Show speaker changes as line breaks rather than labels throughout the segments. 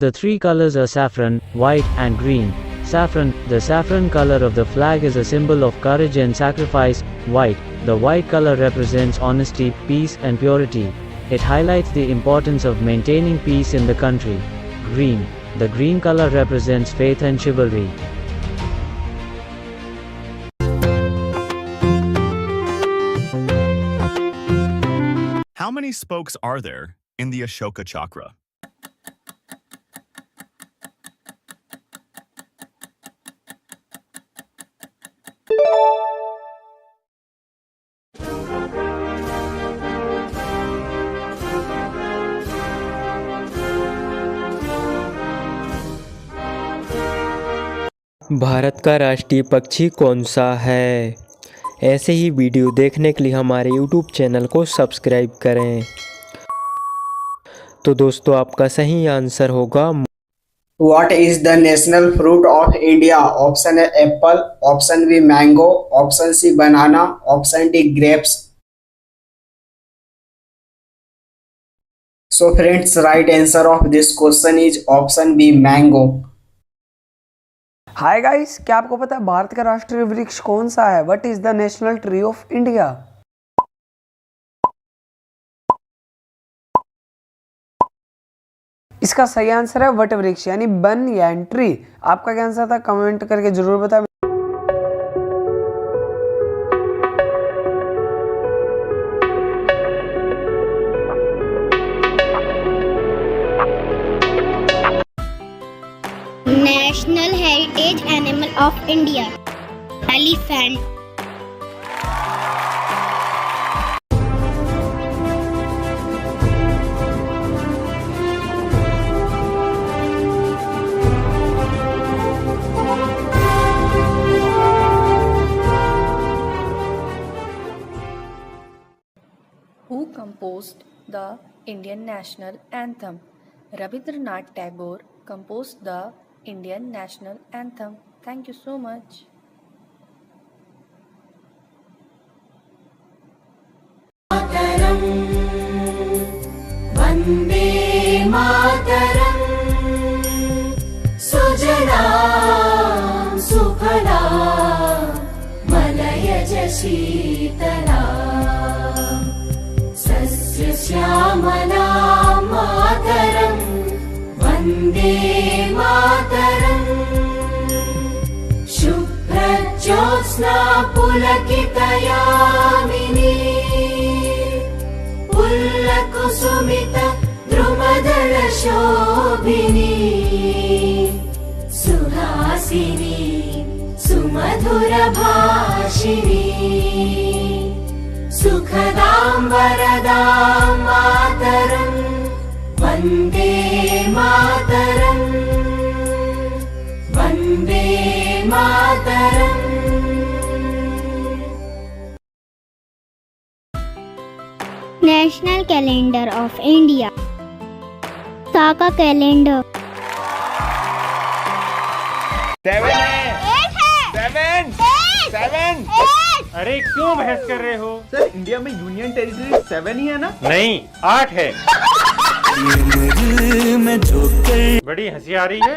The three colors are saffron, white, and green. Saffron, the saffron color of the flag is a symbol of courage and sacrifice. White, the white color represents honesty, peace, and purity. It highlights the importance of maintaining peace in the country. Green, the green color represents faith and chivalry.
How many spokes are there in the Ashoka Chakra?
Bharat का राष्ट्रीय पक्षी कौन सा है? ऐसे ही video देखने के लिए हमारे YouTube चैनल को सब्सक्राइब करें। तो दोस्तों आपका सही आंसर होगा
What is the national fruit of India? Option A apple, option B mango, option C banana, option D grapes. So friends, right answer of this question is option B mango.
Hi guys, क्या आपको पता है भारत का राष्ट्रीय वृक्ष कौन सा है? What is the national tree of India? इसका सही आंसर है वट वृक्ष यानी बन ट्री। आपका क्या आंसर था कमेंट करके जरूर बताएं।
National Heritage Animal of India. Elephant.
Who composed the Indian national anthem? Rabindranath Tagore composed the Indian national anthem. Thank you so much.
Vande Mataram Sujalam Sukhalam Malayaj Sheetalam Sasya Shyamalam Mataram Vande Mataram Shubhrajyotsna Pulakitayamini Pullakusumita Drumadala Shobhini Suhasini Sumadhura Bhashini Sukhadam Varadam Mataram Vande Mataram Vande Mataram.
National Calendar of India. Saka Calendar.
7 है।
8 है।
7 7
अरे क्यों बहस कर रहे हो?
Sir India में union territory 7 ही है ना?
नहीं 8 है। बड़ी हंसी आ रही है।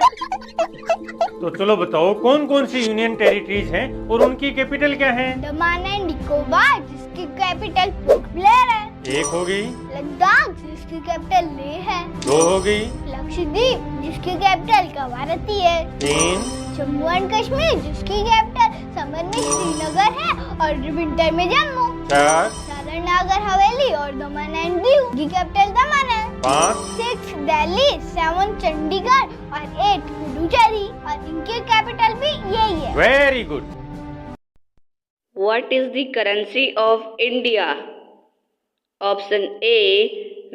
तो चलो बताओ कौन कौन सी यूनियन टेरिटरीज हैं और उनकी कैपिटल क्या है?
दमन एंड निकोबार जिसकी कैपिटल पोर्ट ब्लेयर है।
1 हो गई।
लद्दाख जिसकी कैपिटल लेह है।
2 हो गई।
लक्षद्वीप जिसकी कैपिटल कवारती है।
3।
जम्मू एंड कश्मीर जिसकी कैपिटल समर में श्रीनगर है और विंटर में जम्मू।
4।
दादर नागर हवेली और दमन एंड दीव की कैपिटल दमन है।
5।
6 दिल्ली, 7 चंडीगढ़ और 8 पुडुचेरी और इनकी कैपिटल भी यही है।
Very good.
What is the currency of India? Option A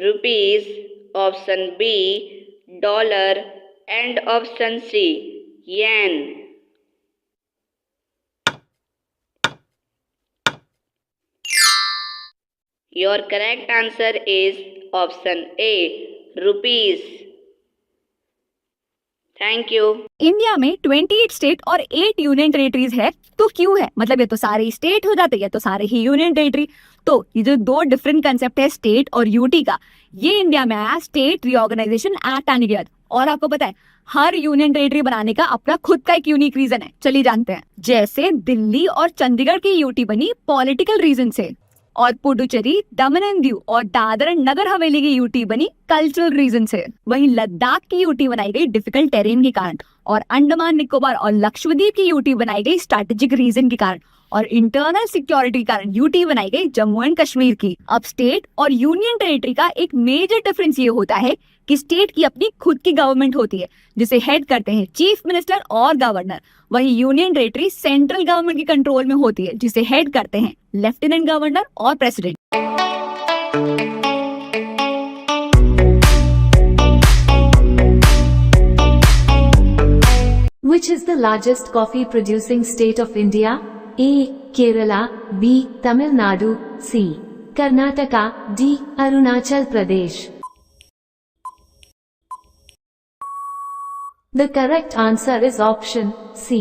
rupees, option B dollar and option C yen. Your correct answer is option A rupees. Thank you.
India में 28 state और 8 union territories है, तो क्यों है? मतलब ये तो सारे स्टेट हो जाते हैं, तो सारे ही यूनियन टेरिटरी। तो ये जो दो डिफरेंट कंसेप्ट है स्टेट और यूटी का, ये इंडिया में आया स्टेट रीऑर्गेनाइजेशन एक्ट आने के बाद। और आपको पता है हर यूनियन टेरिटरी बनाने का अपना खुद का एक यूनिक रीजन है, चलिए जानते हैं। जैसे दिल्ली और चंडीगढ़ की यूटी बनी पॉलिटिकल रीजन से, और पुडुचेरी, दमन एंड दीव और दादर एंड नगर हवेली की यूटी बनी कल्चरल रीजन से। वहीं लद्दाख की यूटी बनाई गई डिफिकल्ट टेरेन के कारण, और अंडमान निकोबार और लक्षद्वीप की यूटी बनाई गई स्ट्रैटेजिक रीजन के कारण, और इंटरनल सिक्योरिटी के कारण यूटी बनाई गई जम्मू एंड कश्मीर की। अब स्टेट और यूनियन टेरिटरी का एक मेजर डिफरेंस ये होता है कि स्टेट की अपनी खुद की गवर्नमेंट होती है जिसे हेड करते हैं चीफ मिनिस्टर और गवर्नर। वहीं यूनियन टेरिटरी सेंट्रल गवर्नमेंट के कंट्रोल में होती है जिसे हेड करते हैं लेफ्टिनेंट गवर्नर और president.
Which is the largest coffee producing state of India? A. Kerala, B. Tamil Nadu, C. Karnataka, D. Arunachal Pradesh. The correct answer is option C.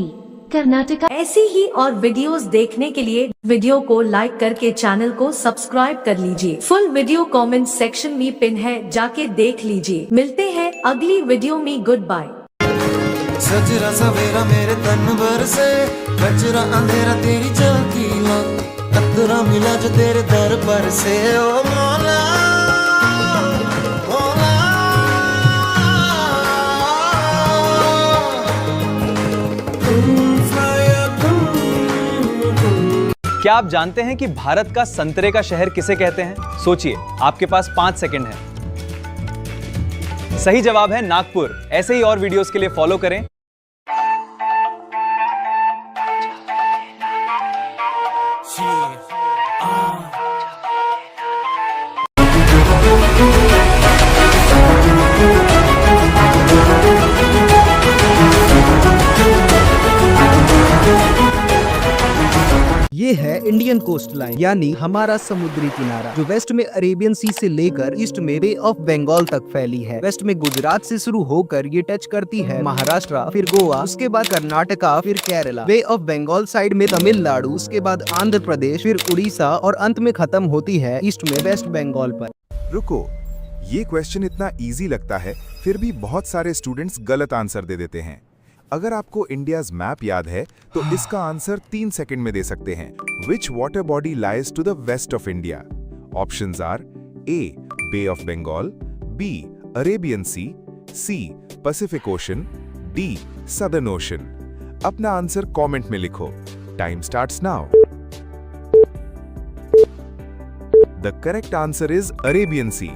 Karnataka.
ऐसी ही और वीडियोस देखने के लिए वीडियो को like करके channel को subscribe कर लीजिए। फुल वीडियो कमेंट सेक्शन में पिन है, जाके देख लीजिए। मिलते हैं अगली वीडियो में, गुड बाय।
सजरा सवेरा मेरे तन भर से, कचरा अंधेरा तेरी चलती ला, कतरा मिला जो तेरे दर पर से, ओ मौला मौला।
क्या आप जानते हैं कि भारत का संतरे का शहर किसे कहते हैं? सोचिए, आपके पास 5 सेकंड है। सही जवाब है नागपुर। ऐसे ही और वीडियोस के लिए फॉलो करें।
ये है इंडियन कोस्ट लाइन, यानी हमारा समुद्री किनारा, जो वेस्ट में अरेबियन सी से लेकर ईस्ट में बे ऑफ बंगाल तक फैली है। वेस्ट में गुजरात से शुरू होकर ये टच करती है महाराष्ट्र, फिर गोवा, उसके बाद कर्नाटका, फिर केरला, बे ऑफ बंगाल साइड में तमिलनाडु, उसके बाद आंध्र प्रदेश, फिर उड़ीसा, और अंत में खत्म होती है ईस्ट में वेस्ट बंगाल पर।
रुको, ये क्वेश्चन इतना इजी लगता है, फिर भी बहुत सारे स्टूडेंट्स गलत आंसर दे देते हैं। अगर आपको इंडियाज मैप याद है तो इसका आंसर 3 सेकंड में दे सकते हैं। Which water body lies to the west of India? Options are A Bay of Bengal, B Arabian Sea, C Pacific Ocean, D Southern Ocean. अपना आंसर कमेंट में लिखो। Time starts now. The correct answer is Arabian Sea.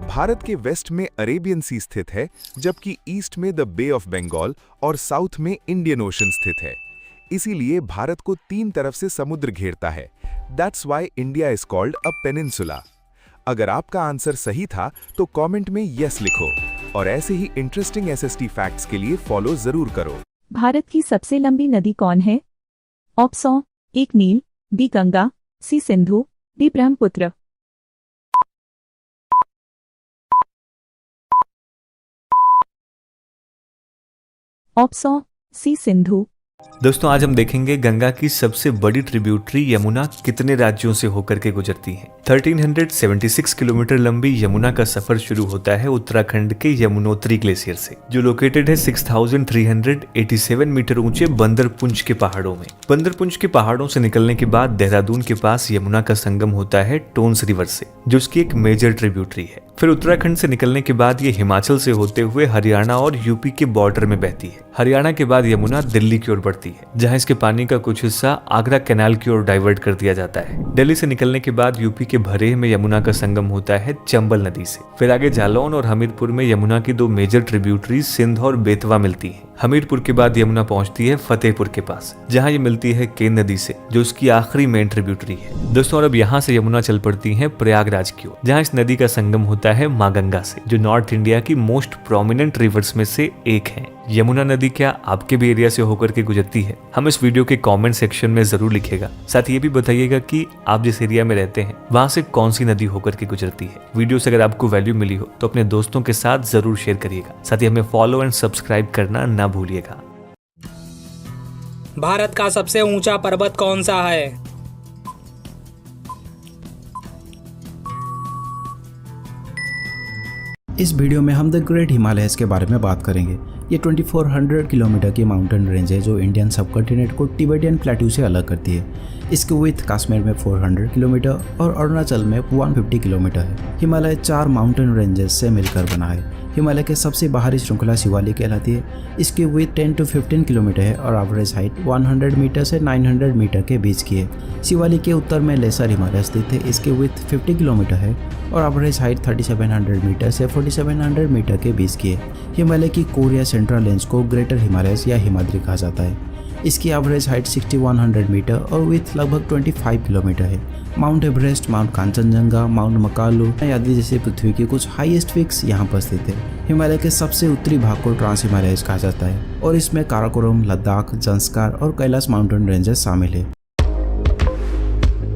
Bharat के west में Arabian सी स्थित है, जबकि east में the bay of Bengal और साउथ में इंडियन ओशन स्थित है। इसीलिए भारत को 3 तरफ से समुद्र घेरता है। That's why India is called a peninsula. अगर आपका आंसर सही था तो कमेंट में यस लिखो, और ऐसे ही इंटरेस्टिंग एसएसटी फैक्ट्स के लिए फॉलो जरूर करो।
भारत की सबसे लंबी नदी कौन है? Option A Nile, B Ganga, C Sindhu, D Brahmaputra. Option C Sindhu.
दोस्तों, आज हम देखेंगे गंगा की सबसे बड़ी ट्रिब्यूटरी यमुना कितने राज्यों से होकर के गुजरती है। 1376 किलोमीटर लंबी यमुना का सफर शुरू होता है उत्तराखंड के यमुनोत्री ग्लेशियर से, जो लोकेटेड है 6387 मीटर ऊंचे बंदरपुंज के पहाड़ों में। बंदरपुंज के पहाड़ों से निकलने के बाद देहरादून के पास यमुना का संगम होता है टोन्स रिवर से, जो उसकी एक मेजर ट्रिब्यूटरी है। फिर उत्तराखंड से निकलने के बाद ये हिमाचल से होते हुए हरियाणा और यूपी के बॉर्डर में बहती है। हरियाणा के बाद यमुना दिल्ली की ओर बढ़ती है, जहां इसके पानी का कुछ हिस्सा आगरा कैनाल की ओर डाइवर्ट कर दिया जाता है। दिल्ली से निकलने के बाद यूपी के भरेह में यमुना का संगम होता है चंबल नदी से। फिर आगे जालौन और हमीरपुर में यमुना की 2 मेजर ट्रिब्यूटरी सिंध और बेतवा मिलती है। हमीरपुर के बाद यमुना पहुंचती है फतेहपुर के पास, जहां ये मिलती है केन नदी से, जो उसकी आखिरी मेन ट्रिब्यूटरी है। दोस्तों, और अब यहाँ से यमुना चल पड़ती है प्रयागराज की ओर, जहाँ इस नदी का संगम होता है माँ गंगा से, जो नॉर्थ इंडिया की मोस्ट प्रोमिनेंट रिवर्स में से एक है। यमुना नदी क्या आपके भी एरिया से होकर के गुजरती है? हम इस वीडियो के कमेंट सेक्शन में जरूर लिखिएगा। साथ ही ये भी बताइएगा कि आप जिस एरिया में रहते हैं वहां से कौन सी नदी होकर के गुजरती है। वीडियो से अगर आपको वैल्यू मिली हो तो अपने दोस्तों के साथ जरूर शेयर करिएगा। साथ ही हमें फॉलो एंड सब्सक्राइब करना ना भूलिएगा।
भारत का सबसे ऊंचा पर्वत कौन सा है?
इस वीडियो में हम द ग्रेट हिमालयस के बारे में बात करेंगे। ये 2400 किलोमीटर की माउंटेन रेंज है जो इंडियन सबकॉन्टिनेंट को टिबेटियन प्लेट्यू से अलग करती है। इसकी विड्थ कश्मीर में 400 किलोमीटर और अरुणाचल में 150 किलोमीटर है। हिमालय 4 माउंटेन रेंजेस से मिलकर बना है। हिमालय के सबसे बाहरी श्रृंखला शिवालिक कहलाती है। इसकी विड्थ 10 to 15 किलोमीटर है और एवरेज हाइट 100 मीटर से 900 मीटर के बीच की है। शिवालिक के उत्तर में लेसर हिमालय स्थित है। इसकी विड्थ 50 किलोमीटर है और एवरेज हाइट 3700 मीटर से 4700 मीटर के बीच की है। हिमालय की कोर या सेंट्रल रेंज को ग्रेटर हिमालयस या हिमाद्री कहा जाता है। इसकी एवरेज हाइट 6100 मीटर और विड्थ लगभग 25 किलोमीटर है। Mount Everest, mount Kanchenjunga, mount Makalu आदि जैसे पृथ्वी के कुछ हाईएस्ट पीक्स यहाँ पर स्थित है। हिमालय के सबसे उत्तरी भाग को ट्रांस हिमालयस कहा जाता है और इसमें काराकोरम, लद्दाख, जंस्कार और कैलाश माउंटेन रेंजेस शामिल है।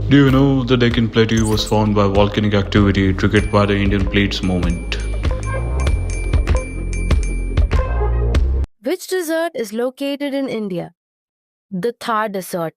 Do you know the Deccan Plateau was formed by volcanic activity triggered by the Indian Plates movement?
Which desert is located in India? The Thar Desert.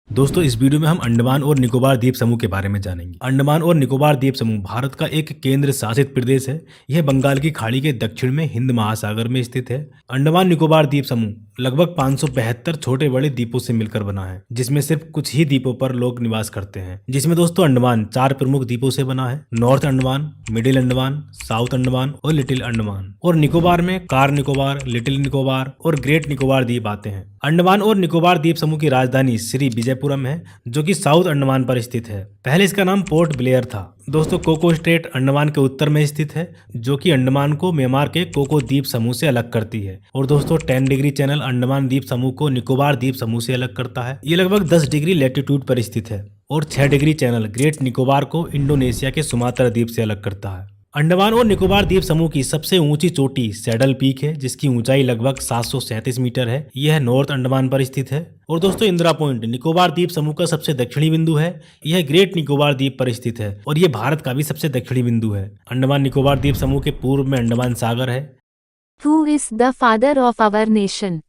दोस्तों इस वीडियो में हम अंडमान और निकोबार द्वीप समूह के बारे में जानेंगे। अंडमान और निकोबार द्वीप समूह भारत का एक केंद्र शासित प्रदेश है। यह बंगाल की खाड़ी के दक्षिण में हिंद महासागर में स्थित है। अंडमान निकोबार द्वीप समूह लगभग 572 छोटे बड़े द्वीपों से मिलकर बना है, जिसमें सिर्फ कुछ ही द्वीपों पर लोग निवास करते हैं। जिसमें दोस्तों अंडमान 4 प्रमुख द्वीपों से बना है: north Andaman, middle Andaman, south Andaman और लिटिल अंडमान। और निकोबार में कार निकोबार, लिटिल निकोबार और ग्रेट निकोबार द्वीप आते हैं। अंडमान और निकोबार द्वीप समूह की राजधानी श्री विजयपुरम है, जो कि साउथ अंडमान पर स्थित है। पहले इसका नाम पोर्ट ब्लेयर था। दोस्तों कोको स्टेट अंडमान के उत्तर में स्थित है, जो कि अंडमान को म्यांमार के कोको द्वीप समूह से अलग करती है। और दोस्तों 10 डिग्री चैनल अंडमान द्वीप समूह को निकोबार द्वीप समूह से अलग करता है। ये लगभग 10 डिग्री लैटिट्यूड पर स्थित है। और 6 डिग्री चैनल ग्रेट निकोबार को इंडोनेशिया के सुमात्रा द्वीप से अलग करता है। अंडमान और निकोबार द्वीप समूह की सबसे ऊंची चोटी सैडल पीक है, जिसकी ऊंचाई लगभग 737 मीटर है। यह नॉर्थ अंडमान पर स्थित है। और दोस्तों इंदिरा पॉइंट निकोबार द्वीप समूह का सबसे दक्षिणी बिंदु है। यह ग्रेट निकोबार द्वीप पर स्थित है और यह भारत का भी सबसे दक्षिणी बिंदु है। अंडमान निकोबार द्वीप समूह के पूर्व में अंडमान सागर है।
Who is the father of our nation?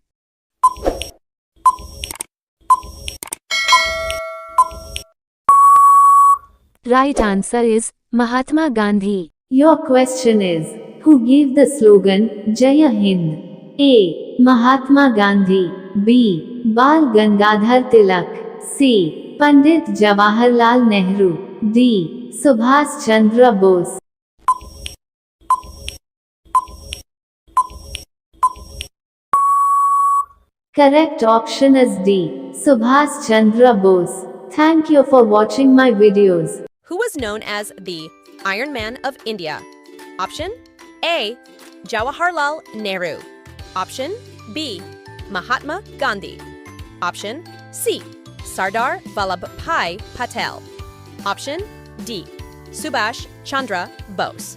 Right answer is Mahatma Gandhi.
Your question is, who gave the slogan Jai Hind? A. Mahatma Gandhi. B. Bal Gangadhar Tilak. C. Pandit Jawaharlal Nehru. D. Subhash Chandra Bose. Correct option is D. Subhash Chandra Bose. Thank you for watching my videos.
Who was known as the Iron Man of India? Option A. Jawaharlal Nehru. Option B. Mahatma Gandhi. Option C. Sardar Vallabhbhai Patel. Option D. Subhash Chandra Bose.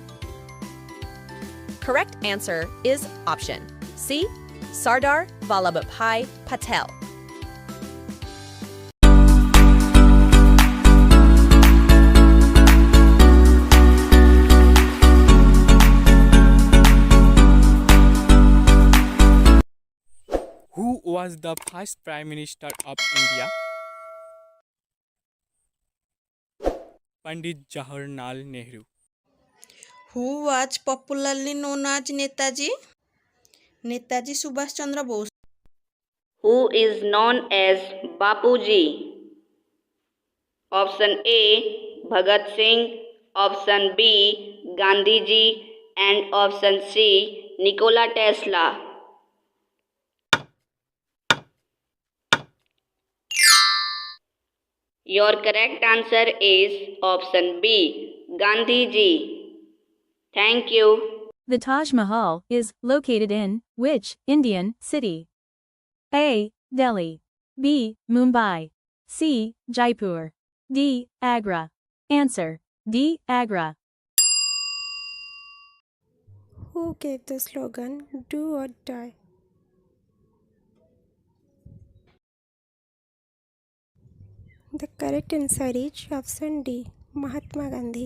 Correct answer is option C. Sardar Vallabhbhai Patel.
Who was the first Prime Minister of India? Pandit Jawaharlal Nehru.
Who was popularly known as Netaji? Netaji Subhash Chandra Bose.
Who is known as Bapuji? Option A. Bhagat Singh. Option B. Gandhi Ji. And option C. Nikola Tesla. Your correct answer is option B. Gandhi Ji. Thank you.
The Taj Mahal is located in which Indian city? A. Delhi. B. Mumbai. C. Jaipur. D. Agra. Answer: D. Agra.
Who gave the slogan "Do or Die"? The correct answer is option D. Mahatma Gandhi.